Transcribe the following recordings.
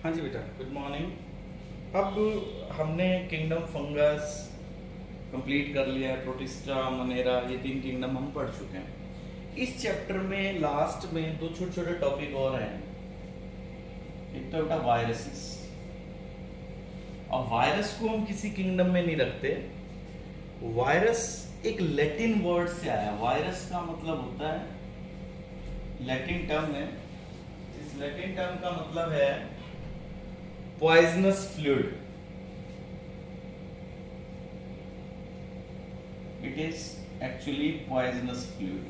हाँ जी बेटा, good morning. अब हमने किंगडम फंगस कंप्लीट कर लिया है। प्रोटिस्टा, मनेरा, ये 3 किंगडम हम पढ़ चुके हैं। इस चैप्टर में लास्ट में 2 छोटे छोटे टॉपिक और हैं। एक तो बेटा वायरसेस। अब वायरस को हम किसी किंगडम में नहीं रखते। वायरस एक लैटिन वर्ड से आया। वायरस का मतलब होता है, लैटिन टर्म है। इस लैटिन टर्म का मतलब है poisonous fluid. It is actually poisonous fluid,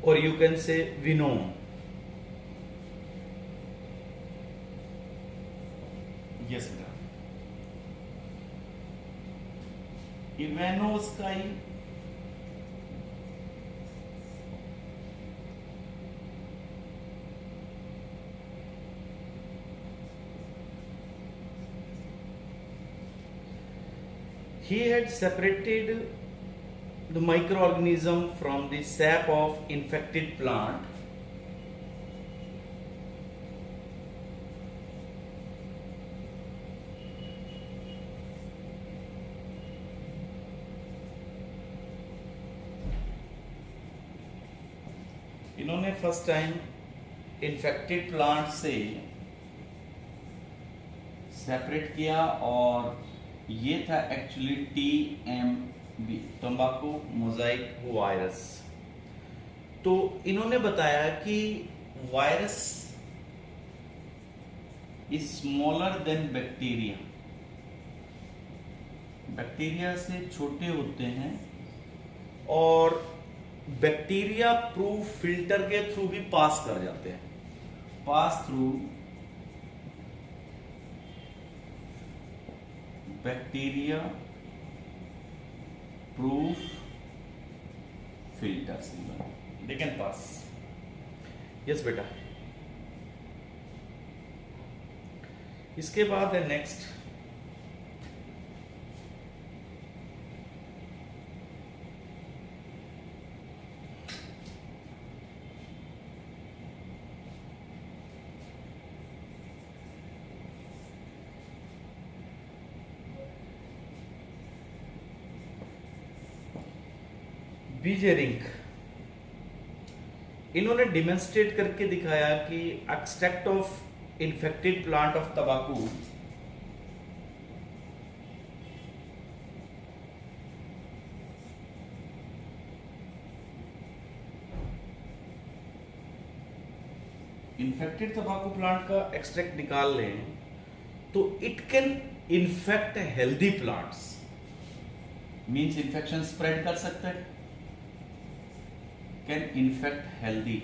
or you can say venom. Yes बेटा, इवेनोस का ही he had separated the microorganism from the sap of infected plant इन्होंने फर्स्ट टाइम इन्फेक्टेड प्लांट से separate किया और ये था एक्चुअली TMV, तंबाकू mosaic virus. तो इन्होंने बताया कि virus is smaller than bacteria. Bacteria से छोटे होते हैं और बैक्टीरिया प्रूफ फिल्टर के थ्रू भी पास कर जाते हैं। Pass through bacteria proof filters, they can pass. Yes बेटा, इसके बाद है नेक्स्ट बीजेरिंग। इन्होंने डिमोन्स्ट्रेट करके दिखाया कि extract of infected plant of तंबाकू इन्फेक्टेड तंबाकू प्लांट का एक्सट्रैक्ट निकाल लें तो it can infect healthy plants. Means infection spread कर सकता है। Can infect healthy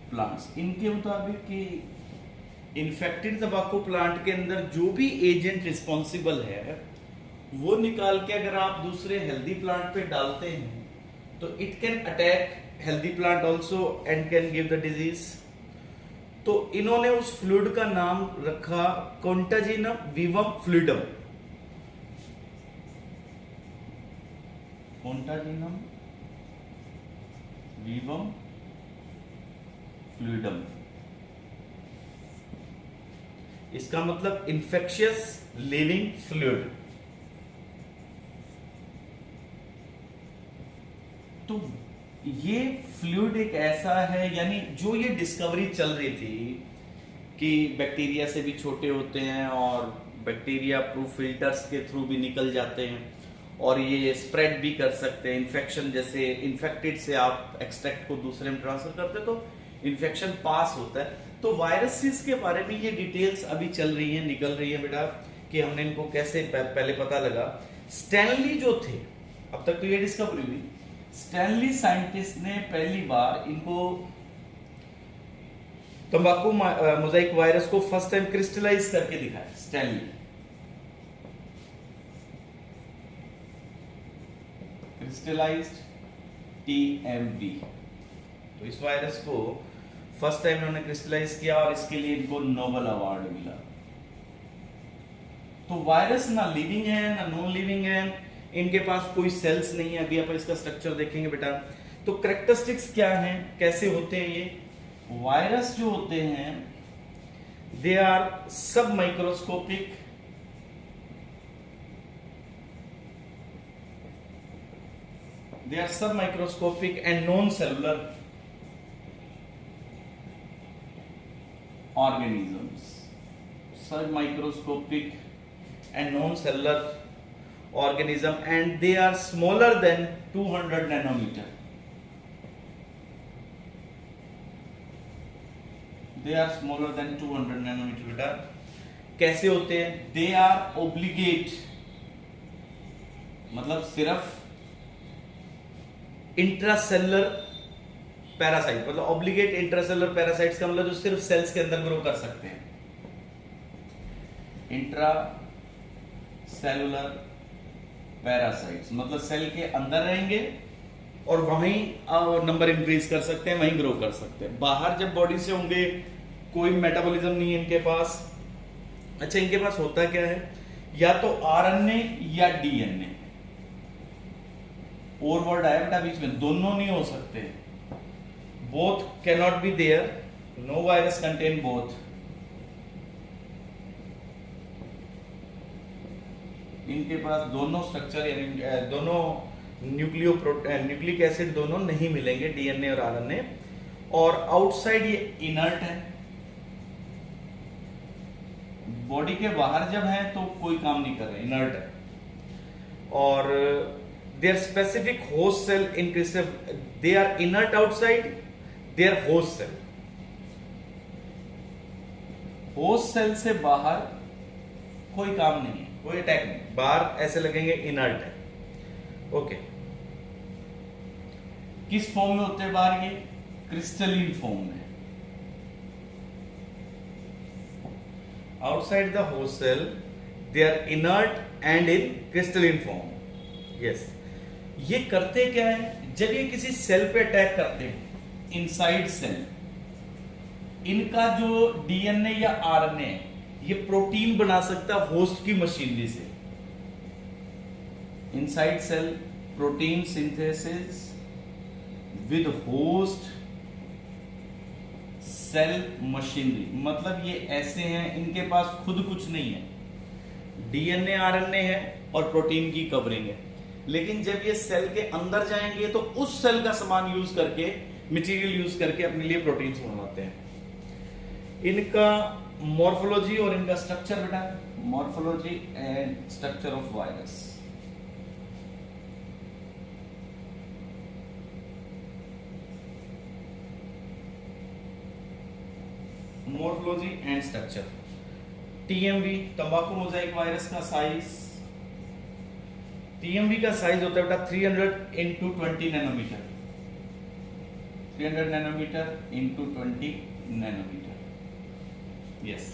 plants. इनके मुताबिक कि इन्फेक्टेड तंबाकू प्लांट के अंदर जो भी एजेंट रिस्पॉन्सिबल है वो निकाल के अगर आप दूसरे हेल्दी प्लांट पे डालते हैं तो it can attack healthy plant also and can give the disease. तो इन्होंने उस फ्लूइड का नाम रखा कॉन्टाजिनम विवम फ्लूइडम। कॉन्टाजिनम विवम फ्लूइडम। इसका मतलब इंफेक्शियस लिविंग फ्लूइड। तो ये फ्लूइड एक ऐसा है, यानी जो ये डिस्कवरी चल रही थी कि बैक्टीरिया से भी छोटे होते हैं और बैक्टीरिया प्रूफ फिल्टर्स के थ्रू भी निकल जाते हैं और ये स्प्रेड भी कर सकते हैं। इन्फेक्शन जैसे इन्फेक्टेड से आप एक्सट्रैक्ट को दूसरे में ट्रांसफर करते हैं तो इन्फेक्शन पास होता है। तो वायरसेस के बारे में ये डिटेल्स अभी चल रही हैं, निकल रही है बेटा, कि हमने इनको कैसे पहले पता लगा। स्टैनली जो थे, अब तक तो ये डिस्कवरी हुई, स्टैनली साइंटिस्ट ने पहली बार इनको तंबाकू मोजाइक वायरस को फर्स्ट टाइम क्रिस्टलाइज करके दिखाया। Stanley crystallised TMV। तो इस वायरस को फर्स्ट टाइम इन्होंने क्रिस्टलाइज किया और इसके लिए इनको नोबेल अवार्ड मिला। तो वायरस ना लिविंग है ना नॉन लिविंग है, इनके पास कोई सेल्स नहीं है। अभी आप इसका स्ट्रक्चर देखेंगे बेटा। तो कैरेक्टरिस्टिक्स क्या हैं, कैसे होते हैं ये, वायरस जो होते हैं दे आर सब microscopic, they are submicroscopic and non-cellular organisms. Submicroscopic and non-cellular organism, and they are smaller than 200 nanometer. They are smaller than 200 nanometer. बेटा कैसे होते हैं? They are obligate, मतलब सिर्फ इंट्रासेलुलर पैरासाइट, मतलब ऑब्लिगेट इंट्रासेलुलर पैरासाइट्स का मतलब जो सिर्फ सेल्स के अंदर ग्रो कर सकते हैं। इंट्रासेलुलर पैरासाइट्स मतलब सेल के अंदर रहेंगे और वहीं नंबर इंक्रीज कर सकते हैं, वहीं ग्रो कर सकते हैं। बाहर जब बॉडी से होंगे, कोई मेटाबॉलिज्म नहीं है इनके पास। अच्छा, इनके पास होता क्या है? या तो आरएनए या डीएनए, और वर्ड आया बेटा बीच में, दोनों नहीं हो सकते। Both can not be there, no virus contain both. इनके पास दोनों स्ट्रक्चर यानी दोनों न्यूक्लिक एसिड दोनों नहीं मिलेंगे, डीएनए और आरएनए। और आउटसाइड ये इनर्ट है, बॉडी के बाहर जब है तो कोई काम नहीं कर रहे, इनर्ट है। और their specific host cell in crystal, they are inert outside their host cell. host cell से बाहर कोई काम नहीं है, कोई अटैक नहीं, बाहर ऐसे लगेंगे इनर्ट है। ओके, किस फॉर्म में होते हैं बाहर? ये क्रिस्टलीन फॉर्म में। outside the host cell they are inert and in crystalline form. yes, ये करते क्या है? जब ये किसी सेल पे अटैक करते हैं, इनसाइड सेल, इनका जो डीएनए या आरएनए ये प्रोटीन बना सकता है होस्ट की मशीनरी से। Inside cell protein synthesis with host cell machinery, मतलब ये ऐसे हैं, इनके पास खुद कुछ नहीं है, डीएनए आरएनए है और प्रोटीन की कवरिंग है। लेकिन जब ये सेल के अंदर जाएंगे तो उस सेल का सामान यूज करके, मटेरियल यूज करके अपने लिए प्रोटीन्स बनाते हैं। इनका मॉर्फोलॉजी और इनका स्ट्रक्चर बेटा, morphology and structure of virus. Morphology and structure. TMV, तंबाकू मोजाइक वायरस का साइज, टीएमवी का साइज होता है बेटा 300 into 20 nanometre, 300 nanometre into 20 nanometre. Yes,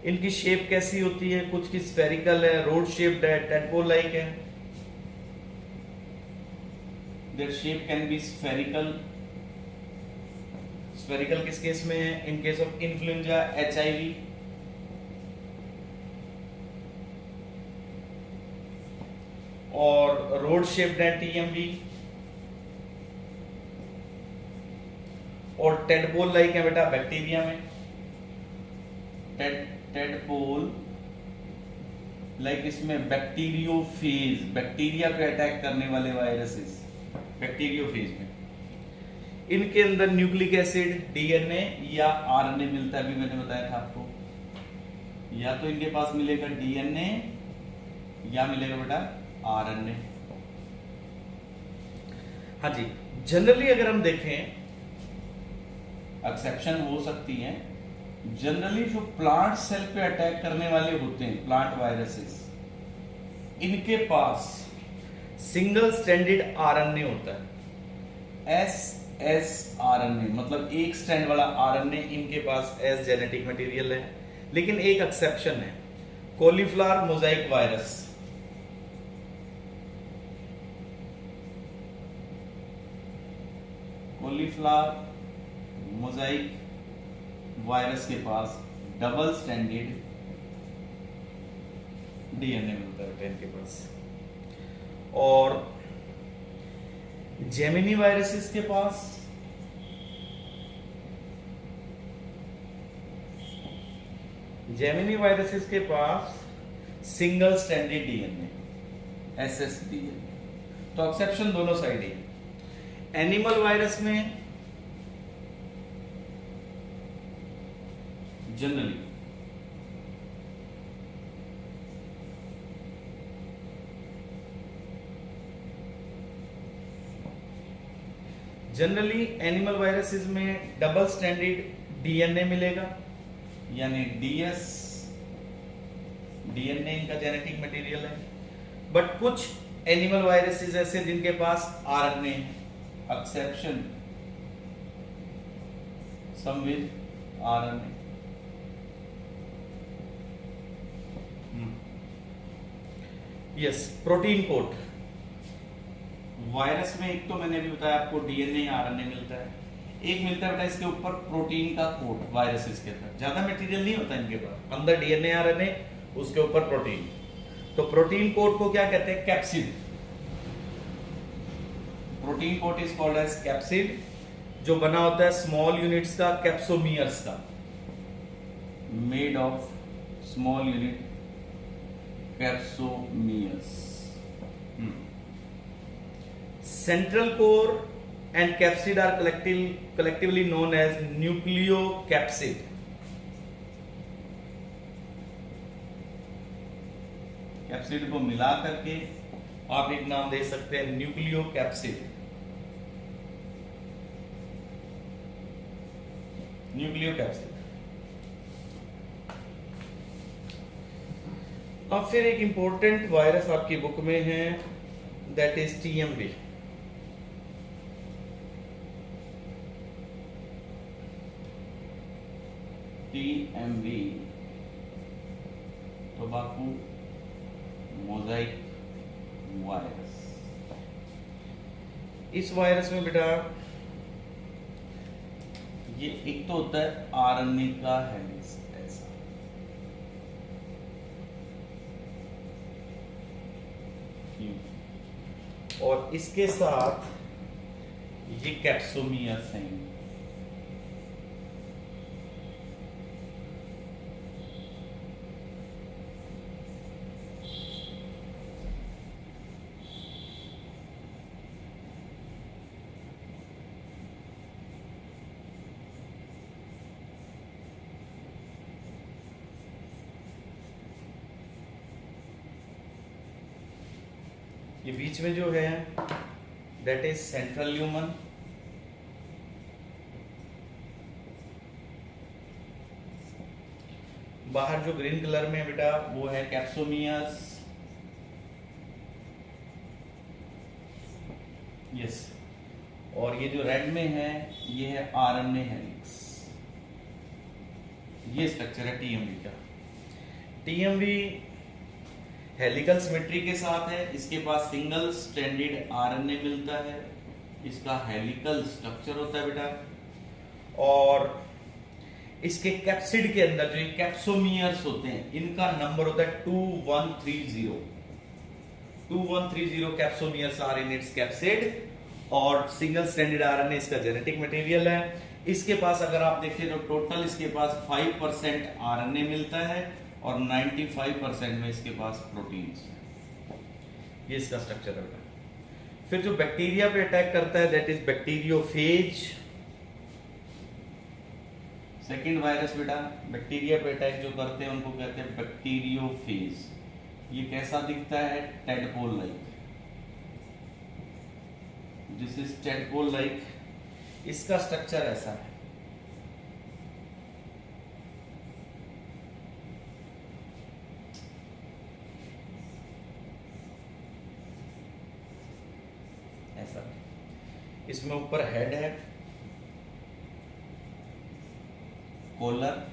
इनकी शेप कैसी होती है? कुछ की स्फेरिकल है, रोड शेप्ड है, टेडपोल लाइक है। Their shape can be spherical. Spherical किस केस में है? In case of influenza, HIV. और रोड शेप्ड है टीएमवी, और टेडपोल लाइक है बेटा बैक्टीरिया में। टेडपोल लाइक इसमें बैक्टीरियोफेज, बैक्टीरिया पे अटैक करने वाले वायरसेस बैक्टीरियोफेज में। इनके अंदर न्यूक्लिक एसिड, डीएनए या आरएनए मिलता है, अभी मैंने बताया था आपको। या तो इनके पास मिलेगा डीएनए या मिलेगा बेटा आरएनए। हाँ जी, जनरली अगर हम देखें, एक्सेप्शन हो सकती है, जनरली जो प्लांट सेल पे अटैक करने वाले होते हैं, प्लांट वायरसेस, इनके पास सिंगल स्ट्रैंडेड आरएनए होता है, एस आरएनए, मतलब एक स्ट्रैंड वाला आरएनए इनके पास एस जेनेटिक मटेरियल है। लेकिन एक एक्सेप्शन है, cauliflower Mosaic virus. Cauliflower Mosaic virus के पास डबल स्ट्रैंडेड डीएनए मिलता है इनके पास। और जेमिनी वायरसेस के पास जेमिनी वायरसेस के पास सिंगल स्ट्रैंडेड डीएनए, SSDNA, तो एक्सेप्शन दोनों साइड है। एनिमल वायरस में जनरली एनिमल वायरसेस में डबल स्ट्रैंडेड डीएनए मिलेगा, यानी DS डीएनए इनका जेनेटिक मटेरियल है। बट कुछ एनिमल वायरसेस ऐसे जिनके पास RNA है, exception some with RNA। Yes, protein coat virus में एक तो मैंने अभी बताया आपको डीएनए या आरएनए मिलता है, एक मिलता है बेटा इसके ऊपर प्रोटीन का कोड। वायरसेस के अंदर ज्यादा मटेरियल नहीं होता इनके पास, अंदर डीएनए आरएनए, उसके ऊपर प्रोटीन। तो प्रोटीन कोड को क्या कहते हैं? Capsid. Protein coat is called as capsid, जो बना होता है स्मॉल यूनिट्स का, कैप्सोमियर्स का, made of small unit capsomeres. Central core and capsid are collectively known as nucleocapsid. Capsid को मिला करके आप एक नाम दे सकते हैं न्यूक्लियोकैप्सिड। न्यूक्लियोकैप्सिड। अब फिर एक इंपॉर्टेंट वायरस आपकी बुक में है, that is TMV। TMV tobacco Mosaic virus. इस वायरस में बेटा ये एक तो होता है RNA का हेलिक्स ऐसा, और इसके साथ ये कैप्सोमियर्स हैं। ये बीच में जो है दैट इज सेंट्रल ल्यूमन। बाहर जो ग्रीन कलर में बेटा वो है कैप्सोमियस। यस, और ये जो रेड में है ये है RNA हेलिक्स। ये स्ट्रक्चर है TMV का। TMV हेलिकल सिमेट्री के साथ है, इसके पास सिंगल स्ट्रैंडेड RNA मिलता है, इसका हेलिकल स्ट्रक्चर होता है बेटा, और इसके कैप्सिड के अंदर जो कैप्सोमियर्स होते हैं इनका नंबर होता है 2130। 2130 capsomeres are in its capsid, और सिंगल स्ट्रैंडेड RNA इसका जेनेटिक मटेरियल है। इसके पास अगर आप देखें तो टोटल इसके पास 5% RNA मिलता है और 95% में इसके पास प्रोटीन्स है। ये इसका स्ट्रक्चर है बेटा। फिर जो बैक्टीरिया पे अटैक करता है that is bacteriophage. Second virus बेटा बैक्टीरिया पे अटैक जो करते हैं उनको कहते हैं बैक्टीरियोफेज। ये कैसा दिखता है? Tadpole like. This is tadpole like. इसका स्ट्रक्चर ऐसा है। ऐसा इसमें ऊपर हेड है, कॉलर,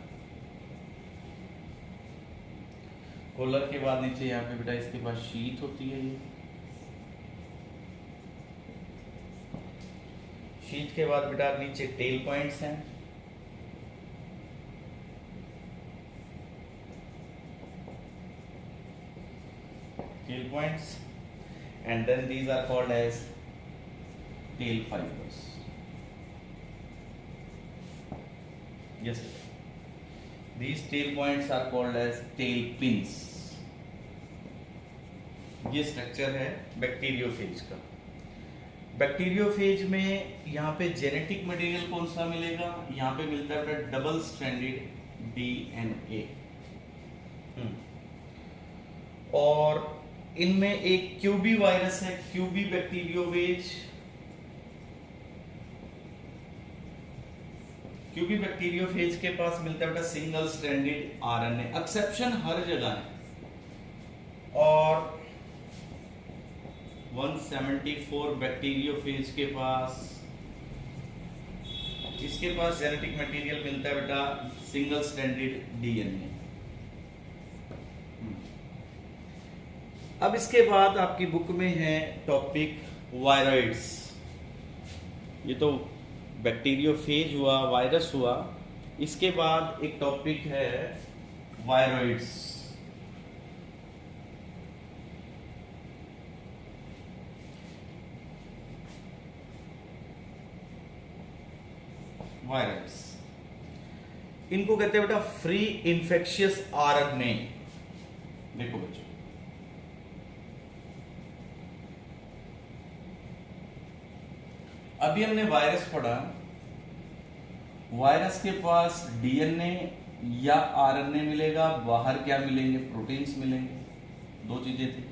कॉलर के बाद नीचे यहाँ पे बेटा इसके पास शीथ होती है। ये शीथ के बाद बेटा नीचे टेल पॉइंट्स हैं। Tail points and then these are called as tail fibers. Yes, These tail points are called as tail pins. ये स्ट्रक्चर है बैक्टीरियोफेज का। बैक्टीरियोफेज में यहाँ पे जेनेटिक मटेरियल कौन सा मिलेगा? यहाँ पे मिलता है डबल स्ट्रैंडेड डीएनए। और इनमें एक क्यूबी वायरस है, क्यूबी बैक्टीरियोफेज। क्यूबी बैक्टीरियोफेज के पास मिलता है सिंगल स्ट्रैंडेड आरएनए। एक्सेप्शन हर जगह है। और 174 बैक्टीरियोफेज के पास, इसके पास जेनेटिक मटेरियल मिलता है बेटा सिंगल स्ट्रैंडेड डीएनए। अब इसके बाद आपकी बुक में है टॉपिक वायरॉइड्स। ये तो बैक्टीरियोफेज हुआ, वायरस हुआ। इसके बाद एक टॉपिक है वायरॉइड्स। वायरस इनको कहते हैं बेटा फ्री इंफेक्शियस आरएनए। देखो बच्चों, अभी हमने वायरस पढ़ा। वायरस के पास डीएनए या आरएनए मिलेगा, बाहर क्या मिलेंगे? प्रोटीन्स मिलेंगे। दो चीजें थी।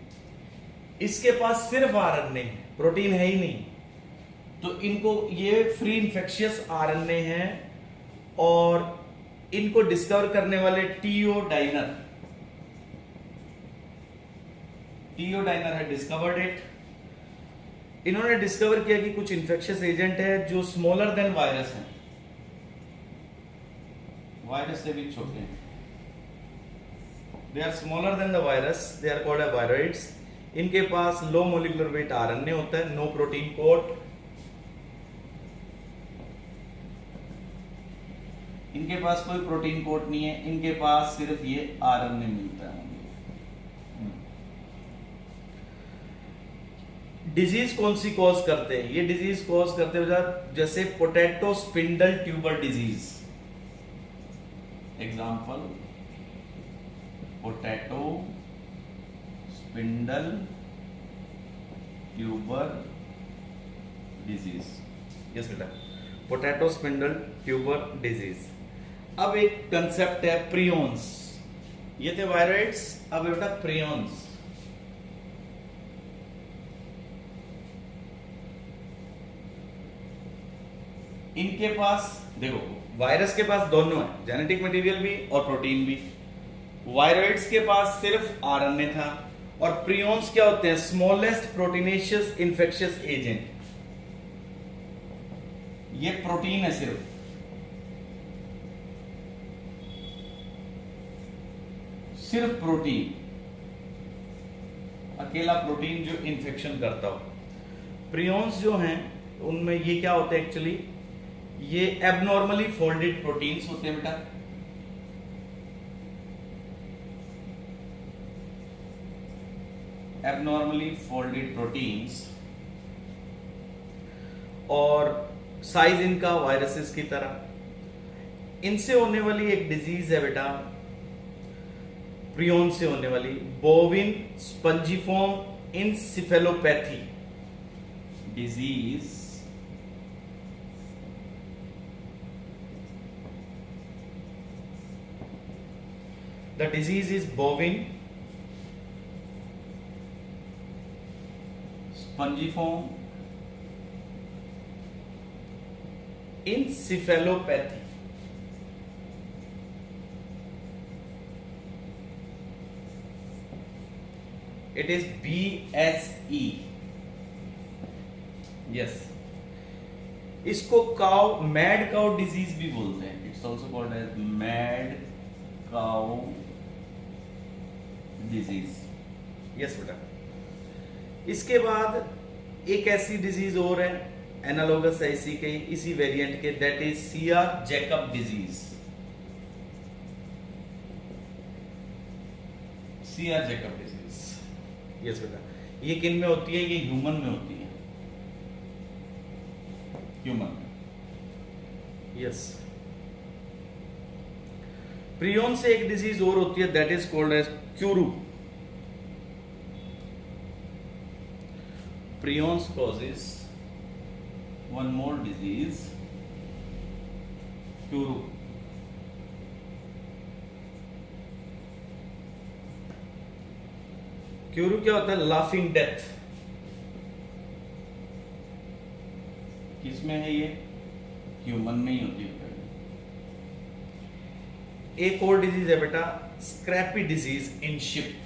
इसके पास सिर्फ आरएनए, प्रोटीन है ही नहीं। तो इनको ये फ्री इंफेक्शियस आरएनए है। और इनको डिस्कवर करने वाले टीओडाइनर है डिस्कवर्ड इट। इन्होंने डिस्कवर किया कि कुछ इंफेक्शियस एजेंट है जो स्मॉलर देन वायरस है, वायरस से भी छोटे हैं। They are smaller than the virus, they are called as viroids. इनके पास लो मोलिकुलर वेट आरएनए होता है, नो प्रोटीन कोट। इनके पास कोई प्रोटीन कोट नहीं है, इनके पास सिर्फ ये आरएनए मिलता है। डिजीज कौन सी कॉज करते हैं? ये डिजीज कॉज करते हैं जैसे potato spindle tuber disease. Example potato spindle tuber disease. Yes बेटा, पोटैटो स्पिंडल ट्यूबर डिजीज। अब एक कंसेप्ट है प्रियॉन्स। ये थे वायरॉइड्स, अब बेटा प्रियॉन्स। इनके पास देखो, वायरस के पास दोनों है, जेनेटिक मटेरियल भी और प्रोटीन भी। वायरॉइड्स के पास सिर्फ आरएनए था। और प्रियॉन्स क्या होते हैं? Smallest proteinaceous infectious agent. ये प्रोटीन है, सिर्फ प्रोटीन, अकेला प्रोटीन जो इन्फेक्शन करता हो। प्रियॉन्स जो हैं उनमें ये क्या होते हैं एक्चुअली? ये एबनॉर्मली फोल्डेड प्रोटीन्स होते हैं बेटा। Abnormally folded proteins. और साइज इनका वायरसेस की तरह। इनसे होने वाली एक डिजीज है बेटा, प्रियॉन से होने वाली, bovine spongiform encephalopathy disease. The disease is bovine spongiform encephalopathy. It is BSE. Yes. इसको काउ मैड काउ डिजीज भी बोलते हैं। It's also called as mad cow disease. Yes बेटा। इसके बाद एक ऐसी डिजीज और है एनालोगस है इसी के, इसी वेरिएंट के, that is Siya Jacob disease. Siya Jacob disease. Yes बेटा। ये किन में होती है? ये ह्यूमन में होती है, ह्यूमन। यस। प्रियोन से एक डिजीज और होती है, that is called as kuru. Prions causes one more disease, kuru. Kuru क्या होता है? Laughing death. किसमें है ये? ह्यूमन में ही होती है. एक और डिजीज है बेटा, scrapie disease in sheep.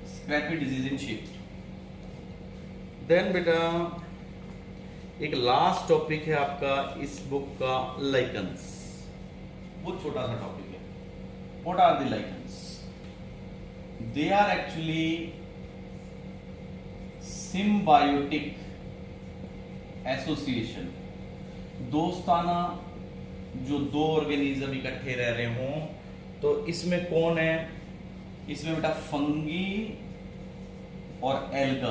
Scrapie disease in sheep. Then बेटा एक लास्ट टॉपिक है आपका इस बुक का, लाइकन्स. बहुत छोटा सा टॉपिक है. What are the lichens? They are actually symbiotic association. दोस्ताना जो दो ऑर्गेनिज्म इकट्ठे रह रहे हों, तो इसमें कौन है? इसमें बेटा फंगी और एल्गा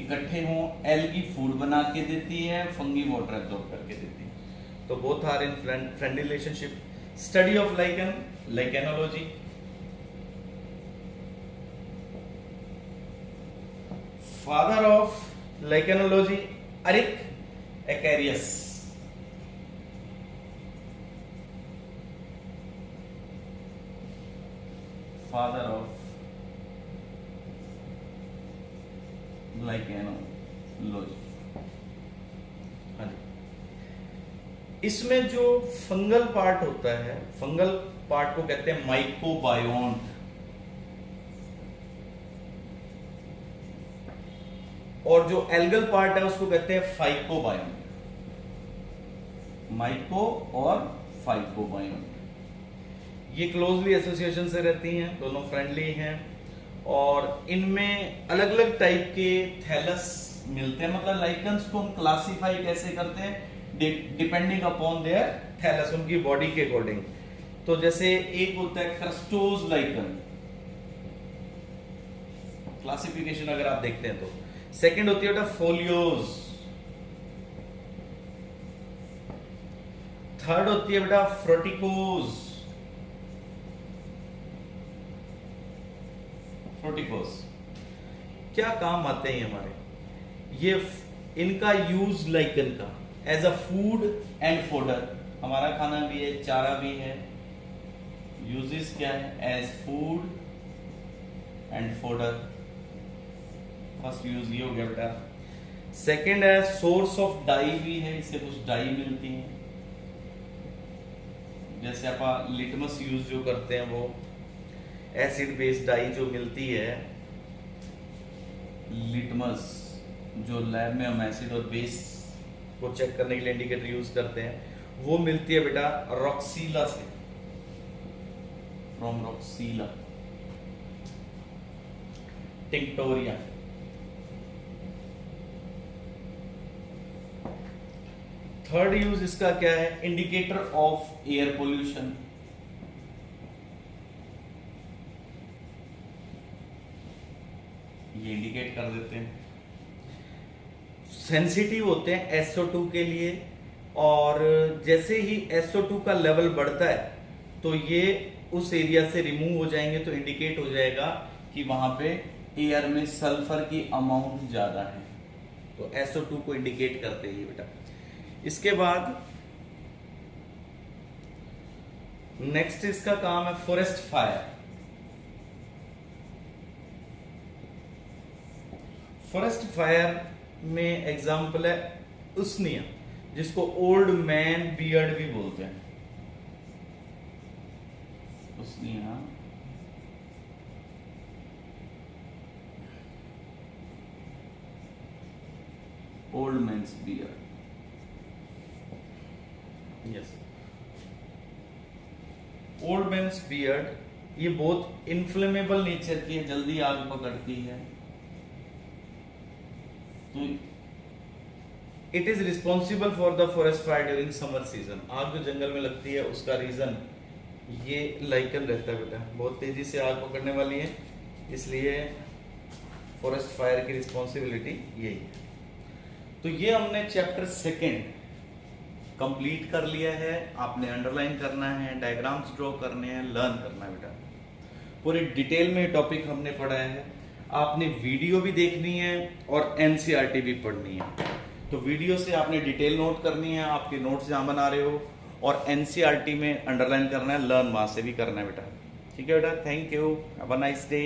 इकट्ठे हों. एल्गी फूड बना के देती है, फंगी वाटर एब्जॉर्ब करके देती है. तो both are in friend relationship. Study of lichen, lichenology. Father of lichenology Erik Acharius. Father of lichenology. हाँ जी. इसमें जो फंगल पार्ट होता है, फंगल पार्ट को कहते हैं माइकोबायोन्ट. और जो एल्गल पार्ट है उसको कहते हैं फाइकोबायोन्ट. माइको और फाइकोबायोन्ट ये क्लोजली एसोसिएशन से रहती हैं, दोनों फ्रेंडली हैं. और इनमें अलग अलग टाइप के थैलस मिलते हैं. मतलब लाइकन्स को हम क्लासिफाई कैसे करते हैं? डिपेंडिंग अपॉन देयर थैलस, उनकी बॉडी के अकॉर्डिंग. तो जैसे एक होता है क्रस्टोज लाइकन, क्लासिफिकेशन अगर आप देखते हैं तो. सेकंड होती है बेटा फोलियोज. थर्ड होती है बेटा फ्रोटिकोज. फ्रोटिकोज क्या काम आते हैं हमारे? ये इनका यूज लाइकन का as a food and fodder. हमारा खाना भी है, चारा भी है. यूजेस क्या है? As food and fodder. First use ये हो गया बेटा. सेकेंड है सोर्स ऑफ डाई भी है, इससे कुछ डाई मिलती है. जैसे आप लिटमस यूज जो करते हैं, वो एसिड बेस्ड डाई जो मिलती है, लिटमस जो लैब में हम एसिड और बेस को चेक करने के लिए इंडिकेटर यूज करते हैं, वो मिलती है बेटा रॉक्सीला से. फ्रॉम रॉक्सीला. टिंक्टोरिया. थर्ड यूज इसका क्या है? Indicator of air pollution. ये इंडिकेट कर देते हैं. सेंसिटिव होते हैं SO2 के लिए, और जैसे ही SO2 का लेवल बढ़ता है तो ये उस एरिया से रिमूव हो जाएंगे, तो इंडिकेट हो जाएगा कि वहां पे एयर में सल्फर की अमाउंट ज्यादा है. तो SO2 को इंडिकेट करते हैं बेटा. इसके बाद नेक्स्ट इसका काम है फॉरेस्ट फायर. फॉरेस्ट फायर में एग्जाम्पल है उसनिया, जिसको ओल्ड मैन बियर्ड भी बोलते हैं. Usnea old man's beard. Yes, old man's beard ये बहुत इन्फ्लेमेबल नेचर की है, जल्दी आग पकड़ती है. तो it is responsible for the forest fire during summer season. आग जो जंगल में लगती है उसका रीजन ये लाइकन रहता है बेटा. बहुत तेजी से आग पकड़ने वाली है, इसलिए फॉरेस्ट फायर की रिस्पॉन्सिबिलिटी यही है. तो ये हमने चैप्टर सेकंड कंप्लीट कर लिया है। आपने अंडरलाइन करना है, डायग्राम्स ड्रॉ करने हैं, लर्न करना है बेटा। पूरी डिटेल में टॉपिक हमने पढ़ा है। आपने वीडियो भी देखनी है और एनसीईआरटी भी पढ़नी है। तो वीडियो से आपने डिटेल नोट करनी है, आपके नोट्स जहां बना रहे हो, और एनसीईआरटी में अंडरलाइन करना है, लर्न वहां से भी करना है बेटा। ठीक है बेटा, thank you, have a nice day.